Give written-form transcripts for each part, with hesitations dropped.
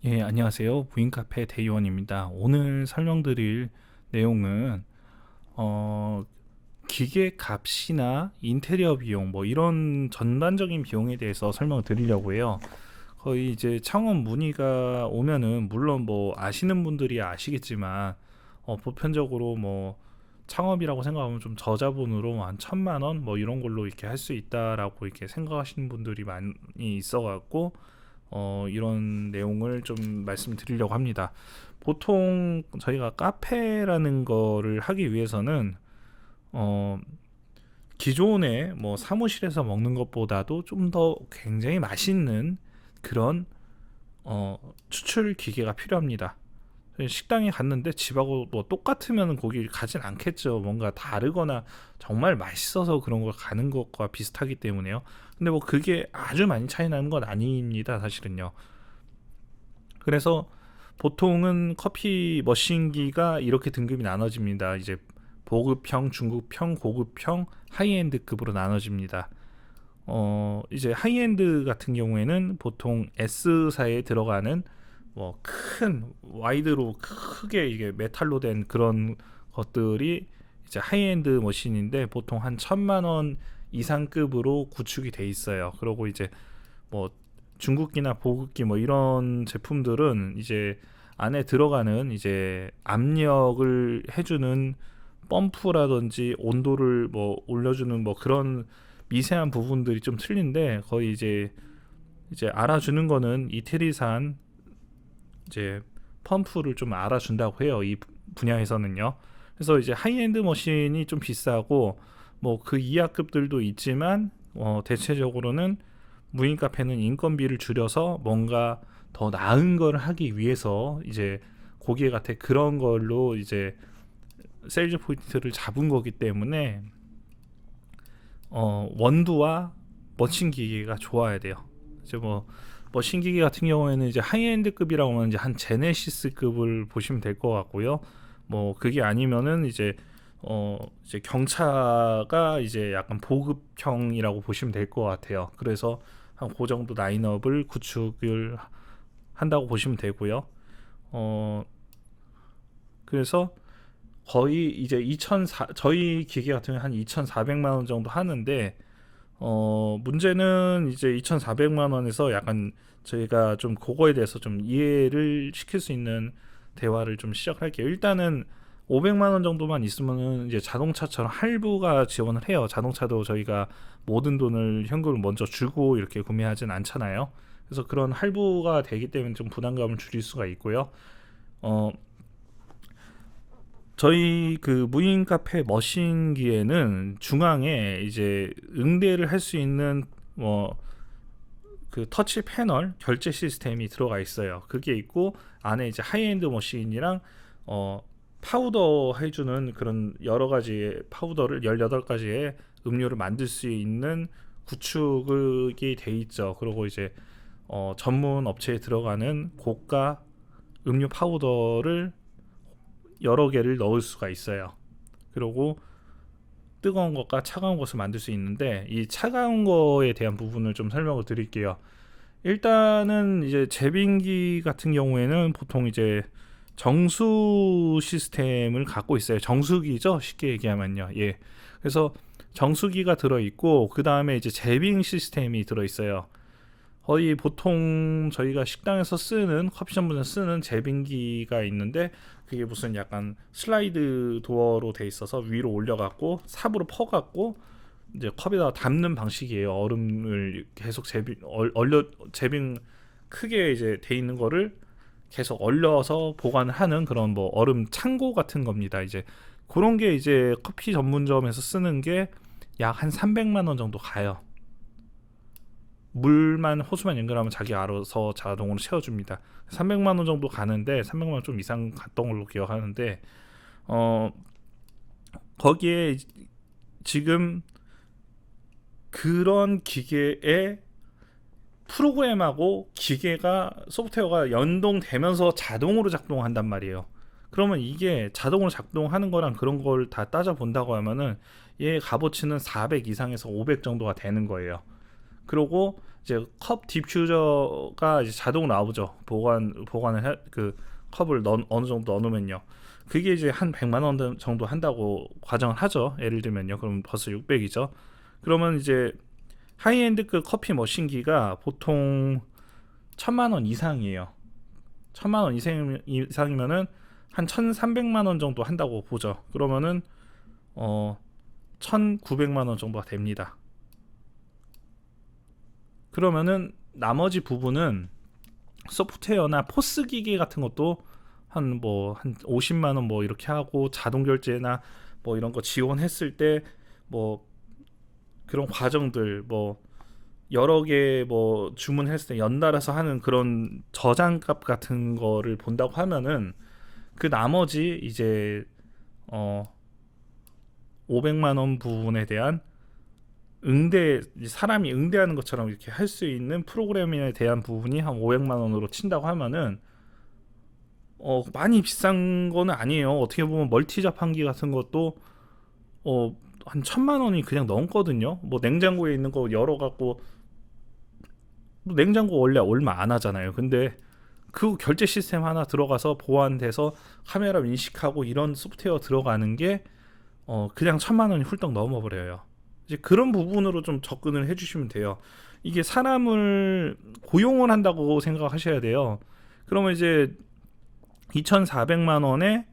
예, 안녕하세요. 무인카페 대의원입니다. 오늘 설명드릴 내용은 어, 기계 값이나 인테리어 비용 뭐 이런 전반적인 비용에 대해서 설명을 드리려고 해요. 거의 이제 창업 문의가 오면은 물론 뭐 아시는 분들이 아시겠지만 보편적으로 뭐 창업이라고 생각하면 좀 저자본으로 한 1,000만 원 뭐 이런 걸로 이렇게 할 수 있다라고 이렇게 생각하시는 분들이 많이 있어갖고 이런 내용을 좀 말씀드리려고 합니다. 보통 저희가 카페라는 거를 하기 위해서는 어, 기존의 뭐 사무실에서 먹는 것보다도 좀 더 굉장히 맛있는 그런 추출 기계가 필요합니다. 식당에 갔는데 집하고 뭐 똑같으면 거기 가진 않겠죠. 뭔가 다르거나 정말 맛있어서 그런 걸 가는 것과 비슷하기 때문에요. 근데 뭐 그게 아주 많이 차이 나는 건 아닙니다, 사실은요. 그래서 보통은 커피 머신기가 이렇게 등급이 나눠집니다. 이제 보급형, 중급형, 고급형, 하이엔드급으로 나눠집니다. 이제 하이엔드 같은 경우에는 보통 S사에 들어가는 뭐 큰 와이드로 크게 이게 메탈로 된 그런 것들이 이제 하이엔드 머신인데 보통 한 1,000만 원 이상급으로 구축이 돼 있어요. 그리고 이제 뭐 중국기나 보급기 뭐 이런 제품들은 이제 안에 들어가는 이제 압력을 해주는 펌프라든지 온도를 뭐 올려주는 뭐 그런 미세한 부분들이 좀 틀린데 거의 이제 알아주는 거는 이태리산 이제 펌프를 좀 알아준다고 해요. 이 분야에서는요. 그래서 이제 하이엔드 머신이 좀 비싸고 뭐 그 이하급들도 있지만 대체적으로는 무인 카페는 인건비를 줄여서 뭔가 더 나은 걸 하기 위해서 이제 고객한테 그런 걸로 이제 세일즈 포인트를 잡은 거기 때문에 원두와 머신 기계가 좋아야 돼요. 이제 뭐 머신 기계 같은 경우에는 이제 하이엔드급이라고 하면 이제 한 제네시스급을 보시면 될 것 같고요. 뭐 그게 아니면은 이제 경차가 이제 약간 보급형이라고 보시면 될 것 같아요. 그래서 한 그 정도 라인업을 구축을 한다고 보시면 되고요. 어 그래서 거의 이제 2,400 저희 기계 같은 경우 한 2,400만 원 정도 하는데 문제는 이제 2,400만 원에서 약간 저희가 좀 그거에 대해서 좀 이해를 시킬 수 있는 대화를 좀 시작할게요. 일단은 500만 원 정도만 있으면은 이제 자동차처럼 할부가 지원을 해요. 자동차도 저희가 모든 돈을 현금을 먼저 주고 이렇게 구매하진 않잖아요. 그래서 그런 할부가 되기 때문에 좀 부담감을 줄일 수가 있고요. 어, 저희 그 무인 카페 머신기에는 중앙에 이제 응대를 할 수 있는 뭐 그 터치 패널 결제 시스템이 들어가 있어요. 그게 있고 안에 이제 하이엔드 머신이랑 어 파우더 해주는 그런 여러 가지의 파우더를 18가지의 음료를 만들 수 있는 구축이 돼 있죠. 그리고 이제 전문 업체에 들어가는 고가 음료 파우더를 여러 개를 넣을 수가 있어요. 그리고 뜨거운 것과 차가운 것을 만들 수 있는데 이 차가운 거에 대한 부분을 좀 설명을 드릴게요. 일단은 이제 제빙기 같은 경우에는 보통 이제 정수 시스템을 갖고 있어요. 정수기죠, 쉽게 얘기하면요. 예. 그래서 정수기가 들어 있고 그 다음에 이제 제빙 시스템이 들어 있어요. 거의 보통 저희가 식당에서 쓰는 커피숍에서 쓰는 제빙기가 있는데 그게 무슨 약간 슬라이드 도어로 돼 있어서 위로 올려갖고 삽으로 퍼갖고 이제 컵에다 담는 방식이에요. 얼음을 계속 제빙 크게 이제 돼 있는 거를 계속 얼려서 보관을 하는 그런 뭐 얼음 창고 같은 겁니다. 이제 그런 게 이제 커피 전문점에서 쓰는 게 약 한 300만 원 정도 가요. 물만 호수만 연결하면 자기 알아서 자동으로 채워줍니다. 300만 원 정도 가는데 300만 원 좀 이상 갔던 걸로 기억하는데 어 거기에 지금 그런 기계에 프로그램하고 기계가 소프트웨어가 연동되면서 자동으로 작동한단 말이에요. 그러면 이게 자동으로 작동하는 거랑 그런 걸 다 따져 본다고 하면은 얘 값어치는 400 이상에서 500 정도가 되는 거예요. 그리고 이제 컵 디퓨저가 이제 자동으로 나오죠. 보관을 그 컵을 어느 정도 넣어놓으면요. 그게 이제 한 100만 원 정도 한다고 가정을 하죠. 예를 들면요. 그럼 벌써 600이죠. 그러면 이제 하이엔드급 커피 머신기가 보통 1000만 원 이상이에요. 1000만 원 이상이면은 한 1300만 원 정도 한다고 보죠. 그러면은 1900만 원 정도가 됩니다. 그러면은 나머지 부분은 소프트웨어나 포스 기기 같은 것도 한 50만 원 뭐 이렇게 하고, 자동 결제나 뭐 이런 거 지원했을 때 뭐 그런 과정들, 뭐 여러 개 뭐 주문했을 때 연달아서 하는 그런 저장값 같은 거를 본다고 하면은 그 나머지 이제 500만 원 부분에 대한 사람이 응대하는 것처럼 이렇게 할 수 있는 프로그램에 대한 부분이 한 500만 원으로 친다고 하면은 많이 비싼 거는 아니에요. 어떻게 보면 멀티 자판기 같은 것도 한 1000만 원이 그냥 넘거든요. 뭐 냉장고에 있는 거 열어 갖고, 뭐 냉장고 원래 얼마 안 하잖아요. 근데 그 결제 시스템 하나 들어가서 보완돼서 카메라 인식하고 이런 소프트웨어 들어가는 게 그냥 1000만 원이 훌떡 넘어버려요. 이제 그런 부분으로 좀 접근을 해주시면 돼요. 이게 사람을 고용을 한다고 생각하셔야 돼요. 그러면 이제 2400만 원에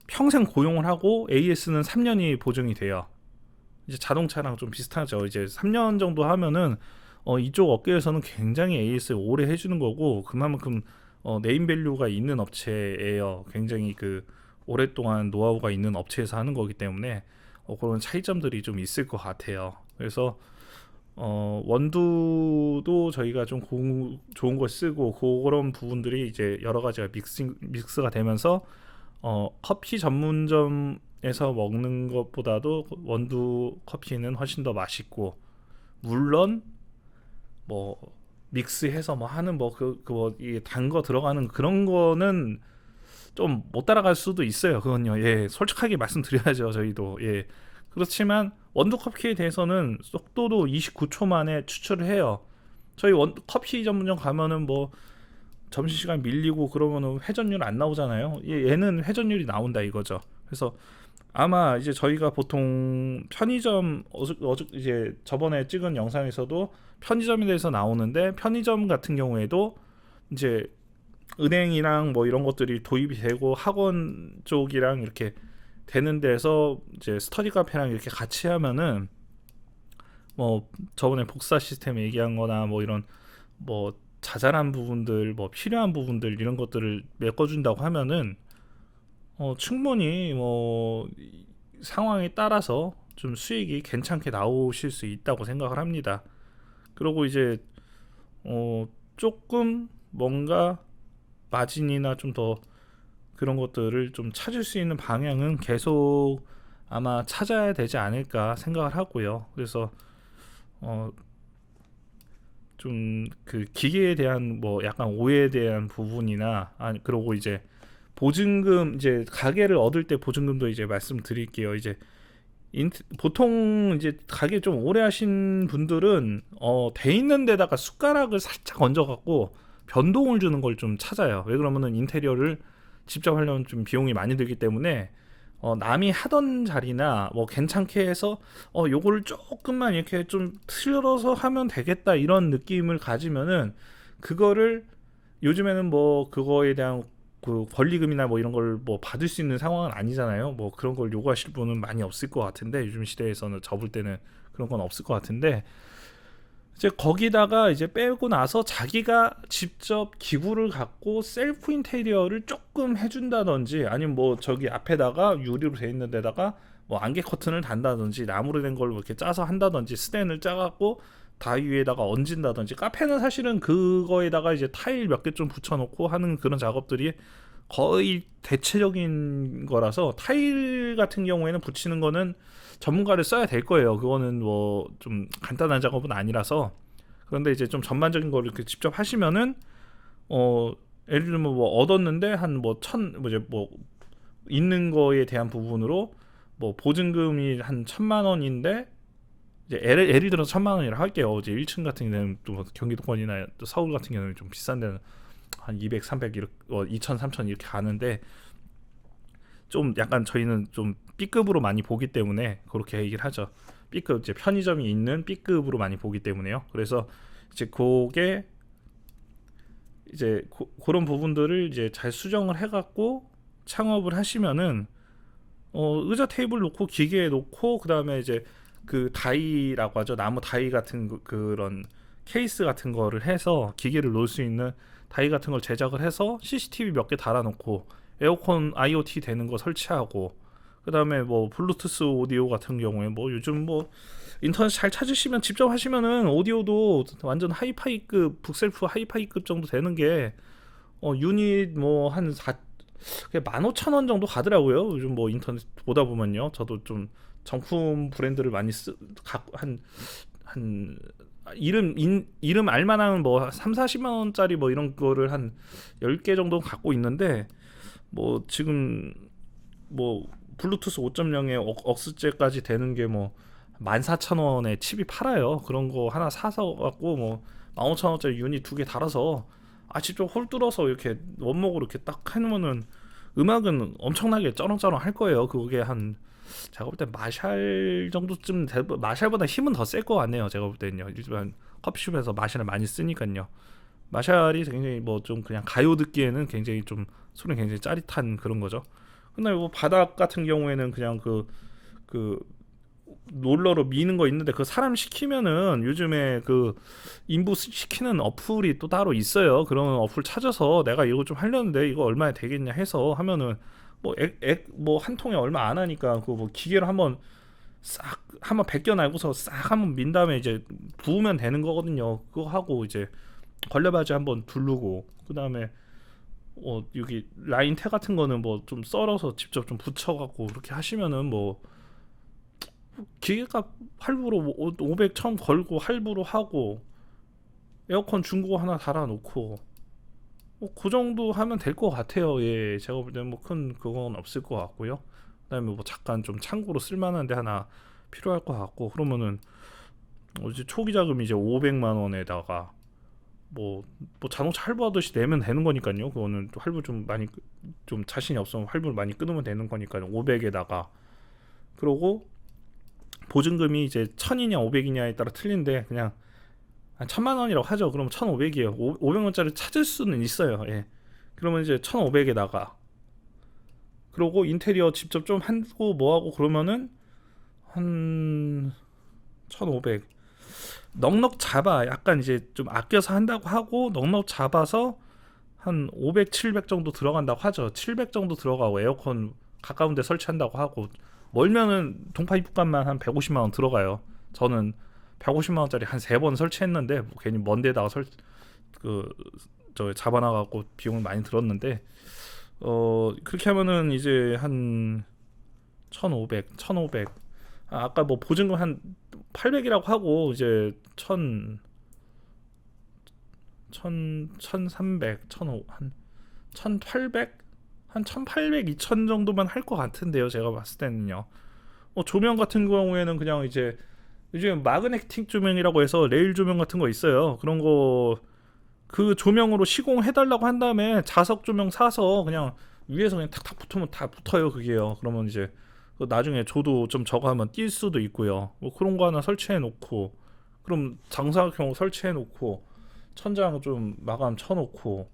평생 고용을 하고 AS는 3년이 보증이 돼요. 이제 자동차랑 좀 비슷하죠. 이제 3년 정도 하면은 이쪽 업계에서는 굉장히 AS를 오래 해주는 거고, 그만큼 네임 밸류가 있는 업체예요. 굉장히 그 오랫동안 노하우가 있는 업체에서 하는 거기 때문에 그런 차이점들이 좀 있을 것 같아요. 그래서 원두도 저희가 좀 좋은 거 쓰고, 그런 부분들이 이제 여러 가지가 믹스가 되면서 커피 전문점에서 먹는 것보다도 원두 커피는 훨씬 더 맛있고, 물론 뭐 믹스해서 뭐 하는 단 거 들어가는 그런 거는 좀 못 따라갈 수도 있어요. 그건요. 예, 솔직하게 말씀드려야죠. 저희도. 예. 그렇지만 원두 커피에 대해서는 속도도 29초 만에 추출을 해요. 저희 커피 전문점 가면은 뭐 점심시간 밀리고 그러면은 회전율 안 나오잖아요. 얘는 회전율이 나온다 이거죠. 그래서 아마 이제 저희가 보통 편의점 이제 저번에 찍은 영상에서도 편의점에 대해서 나오는데, 편의점 같은 경우에도 이제 은행이랑 뭐 이런 것들이 도입이 되고 학원 쪽이랑 이렇게 되는 데서 이제 스터디 카페랑 이렇게 같이 하면은 뭐 저번에 복사 시스템 얘기한 거나 뭐 이런 뭐 자잘한 부분들, 뭐 필요한 부분들 이런 것들을 메꿔준다고 하면은 충분히 뭐 상황에 따라서 좀 수익이 괜찮게 나오실 수 있다고 생각을 합니다. 그리고 이제 조금 뭔가 마진이나 좀 더 그런 것들을 좀 찾을 수 있는 방향은 계속 아마 찾아야 되지 않을까 생각을 하고요. 그래서 좀 그 기계에 대한 뭐 약간 오해에 대한 부분이나, 그리고 이제 보증금, 이제 가게를 얻을 때 보증금도 이제 말씀드릴게요. 이제 보통 이제 가게 좀 오래 하신 분들은 돼 있는 데다가 숟가락을 살짝 얹어 갖고 변동을 주는 걸 좀 찾아요. 왜 그러면은 인테리어를 직접 하려면 좀 비용이 많이 들기 때문에 남이 하던 자리나 뭐 괜찮게 해서 요거를 조금만 이렇게 좀 틀어서 하면 되겠다 이런 느낌을 가지면은, 그거를 요즘에는 뭐 그거에 대한 그 권리금이나 뭐 이런 걸 뭐 받을 수 있는 상황은 아니잖아요. 뭐 그런 걸 요구하실 분은 많이 없을 것 같은데, 요즘 시대에서는 접을 때는 그런 건 없을 것 같은데, 이제 거기다가 이제 빼고 나서 자기가 직접 기구를 갖고 셀프 인테리어를 조금 해준다든지, 아니면 뭐 저기 앞에다가 유리로 돼 있는 데다가 뭐 안개 커튼을 단다든지, 나무로 된 걸 이렇게 짜서 한다든지, 스텐을 짜갖고 다이 위에다가 얹은다든지, 카페는 사실은 그거에다가 이제 타일 몇 개 좀 붙여놓고 하는 그런 작업들이 거의 대체적인 거라서, 타일 같은 경우에는 붙이는 거는 전문가를 써야 될 거예요. 그거는 뭐 좀 간단한 작업은 아니라서. 그런데 이제 좀 전반적인 거를 이렇게 직접 하시면은 예를 들면 뭐 얻었는데 한 뭐 있는 거에 대한 부분으로 뭐 보증금이 한 1000만 원인데 이제 예를 들어서 1,000만 원이라 할게요. 이제 1층 같은 경우는 또 경기도권이나 또 서울 같은 경우는 좀 비싼 데는 한 200, 300 이렇게 2,000, 3,000 이렇게 가는데 좀 약간 저희는 좀 B급으로 많이 보기 때문에 그렇게 얘기를 하죠. B급 이제 편의점이 있는 B급으로 많이 보기 때문에요. 그래서 이제 그게 이제 그런 부분들을 이제 잘 수정을 해갖고 창업을 하시면은 의자 테이블 놓고 기계 놓고 그다음에 이제 그 다이라고 하죠. 나무 다이 같은 그런 케이스 같은 거를 해서 기계를 놓을 수 있는 다이 같은 걸 제작을 해서 CCTV 몇 개 달아놓고 에어컨 IoT 되는 거 설치하고 그다음에 뭐 블루투스 오디오 같은 경우에 뭐 요즘 뭐 인터넷 잘 찾으시면 직접 하시면은 오디오도 완전 하이파이급 북셀프 하이파이급 정도 되는 게 유닛 뭐 한 15,000원 정도 가더라고요. 요즘 뭐 인터넷 보다 보면요. 저도 좀 정품 브랜드를 많이 한 이름 알만한 뭐 3, 40만 원짜리 뭐 이런 거를 한 10개 정도 갖고 있는데 뭐 지금 뭐 블루투스 5.0에 억스제까지 되는 게 뭐 14,000원에 칩이 팔아요. 그런 거 하나 사서 갖고 뭐 15,000원짜리 유닛 2개 달아서 직접 홀 뚫어서 이렇게 원목으로 이렇게 딱 해놓으면은 음악은 엄청나게 쩌렁쩌렁 할 거예요. 그게 한 제가 볼 때 마샬 정도쯤 마샬보다 힘은 더 셀 것 같네요. 제가 볼 때는요. 일반 커피숍에서 마샬을 많이 쓰니까요. 마샬이 굉장히 뭐 좀 그냥 가요 듣기에는 굉장히 좀 소리 굉장히 짜릿한 그런 거죠. 근데 뭐 바닥 같은 경우에는 그냥 그 롤러로 미는 거 있는데 그 사람 시키면은 요즘에 그 인부 시키는 어플이 또 따로 있어요. 그런 어플 찾아서 내가 이거 좀 하려는데 이거 얼마에 되겠냐 해서 하면은 뭐 한 통에 얼마 안 하니까 그 뭐 기계로 한번 벗겨 날고서 싹 한번 민 다음에 이제 부으면 되는 거거든요. 그거 하고 이제 걸레바지 한번 두르고 그다음에 여기 라인 테 같은 거는 뭐 좀 썰어서 직접 좀 붙여갖고 그렇게 하시면은 뭐 기계가 할부로 500, 1000 걸고 할부로 하고 에어컨 중고 하나 달아놓고 그 정도 하면 될 것 같아요. 예, 제가 볼 때는 뭐 큰 그건 없을 것 같고요. 그다음에 뭐 잠깐 좀 창고로 쓸만한데 하나 필요할 것 같고 그러면은 이제 초기 자금이 이제 500만 원에다가 뭐 자동차 할부하듯이 내면 되는 거니까요. 그거는 또 할부 좀 많이 좀 자신이 없으면 할부를 많이 끊으면 되는 거니까요. 500에다가 그러고 보증금이 이제 1000이냐 500이냐에 따라 틀린데 그냥 한 1000만 원이라고 하죠. 그러면 1500이에요. 500원짜리 찾을 수는 있어요. 예. 그러면 이제 1500에다가 그러고 인테리어 직접 좀 하고 뭐하고 그러면은 한 1500 넉넉 잡아 약간 이제 좀 아껴서 한다고 하고 넉넉 잡아서 한 500, 700 정도 들어간다고 하죠. 700 정도 들어가고 에어컨 가까운 데 설치한다고 하고 멀면은 동파 입구값만 한 150만 원 들어가요. 저는 150만 원짜리 한 3번 설치했는데 뭐 괜히 먼 데다가 잡아놔 갖고 비용을 많이 들었는데 그렇게 하면은 이제 한 1500 아까 뭐 보증금 한 800이라고 하고 이제 1300 한 1800 한 1800 2000 정도만 할 것 같은데요. 제가 봤을 때는요. 조명 같은 경우에는 그냥 이제 요즘 마그네틱 조명이라고 해서 레일 조명 같은 거 있어요. 그런 거 그 조명으로 시공해달라고 한 다음에 자석 조명 사서 그냥 위에서 그냥 탁탁 붙으면 다 붙어요. 그게요. 그러면 이제 나중에 저도 좀 저거 하면 뛸 수도 있고요. 뭐 그런 거 하나 설치해 놓고 그럼 장사형 설치해 놓고 천장 좀 마감 쳐 놓고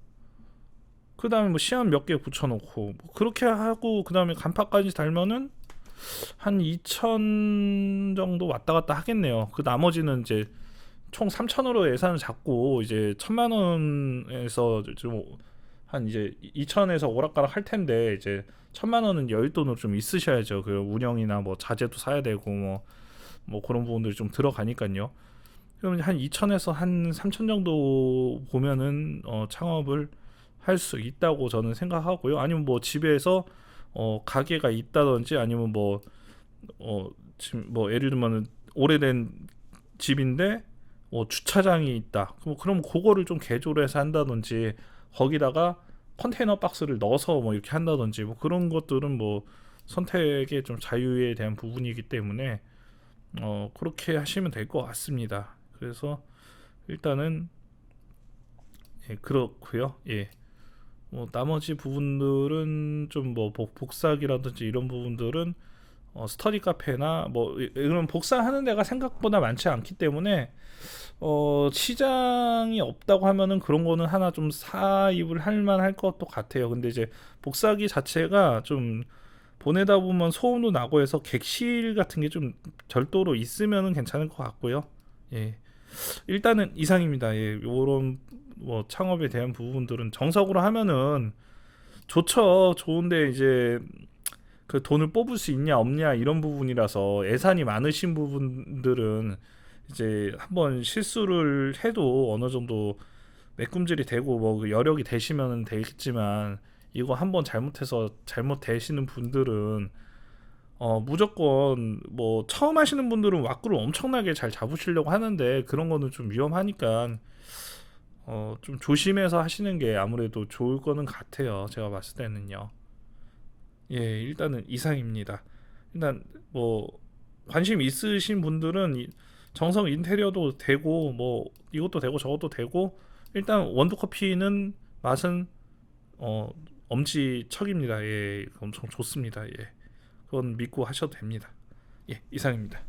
그 다음에 뭐 시안 몇 개 붙여 놓고 뭐 그렇게 하고 그 다음에 간판까지 달면은 한 2,000 정도 왔다 갔다 하겠네요. 그 나머지는 이제 총 3,000으로 예산을 잡고 이제 1,000만 원에서 좀 한 이제 2,000에서 오락가락 할 텐데 이제 1,000만 원은 여윳돈으로 좀 있으셔야죠. 그 운영이나 뭐 자재도 사야 되고 뭐 그런 부분들이 좀 들어가니까요. 그러면 한 2,000에서 한 3,000 정도 보면은 창업을 할 수 있다고 저는 생각하고요. 아니면 뭐 집에서 가게가 있다든지 아니면 지금 뭐 예를 들면 오래된 집인데 주차장이 있다. 그럼 그거를 좀 개조를 해서 한다든지 거기다가 컨테이너 박스를 넣어서 뭐 이렇게 한다든지 뭐 그런 것들은 뭐 선택의 좀 자유에 대한 부분이기 때문에 그렇게 하시면 될 것 같습니다. 그래서 일단은 예, 그렇고요. 예. 뭐 나머지 부분들은 좀 뭐 복사기라든지 이런 부분들은 스터디 카페나 뭐 이런 복사하는 데가 생각보다 많지 않기 때문에 시장이 없다고 하면은 그런 거는 하나 좀 사입을 할 만할 것도 같아요. 근데 이제 복사기 자체가 좀 보내다 보면 소음도 나고 해서 객실 같은 게 좀 별도로 있으면은 괜찮을 것 같고요. 예. 일단은 이상입니다. 예. 요런 뭐 창업에 대한 부분들은 정석으로 하면은 좋죠. 좋은데 이제 그 돈을 뽑을 수 있냐 없냐 이런 부분이라서 예산이 많으신 부분들은 이제 한번 실수를 해도 어느 정도 메꿈질이 되고 뭐 여력이 되시면 되겠지만 이거 한번 잘못해서 잘못 되시는 분들은 무조건 뭐 처음 하시는 분들은 왁구를 엄청나게 잘 잡으시려고 하는데 그런 거는 좀 위험하니까 좀 조심해서 하시는 게 아무래도 좋을 거는 같아요. 제가 봤을 때는요. 예, 일단은 이상입니다. 일단 뭐 관심 있으신 분들은 정성 인테리어도 되고 뭐 이것도 되고 저것도 되고 일단 원두 커피는 맛은 어 엄지척입니다. 예, 엄청 좋습니다. 예, 그건 믿고 하셔도 됩니다. 예, 이상입니다.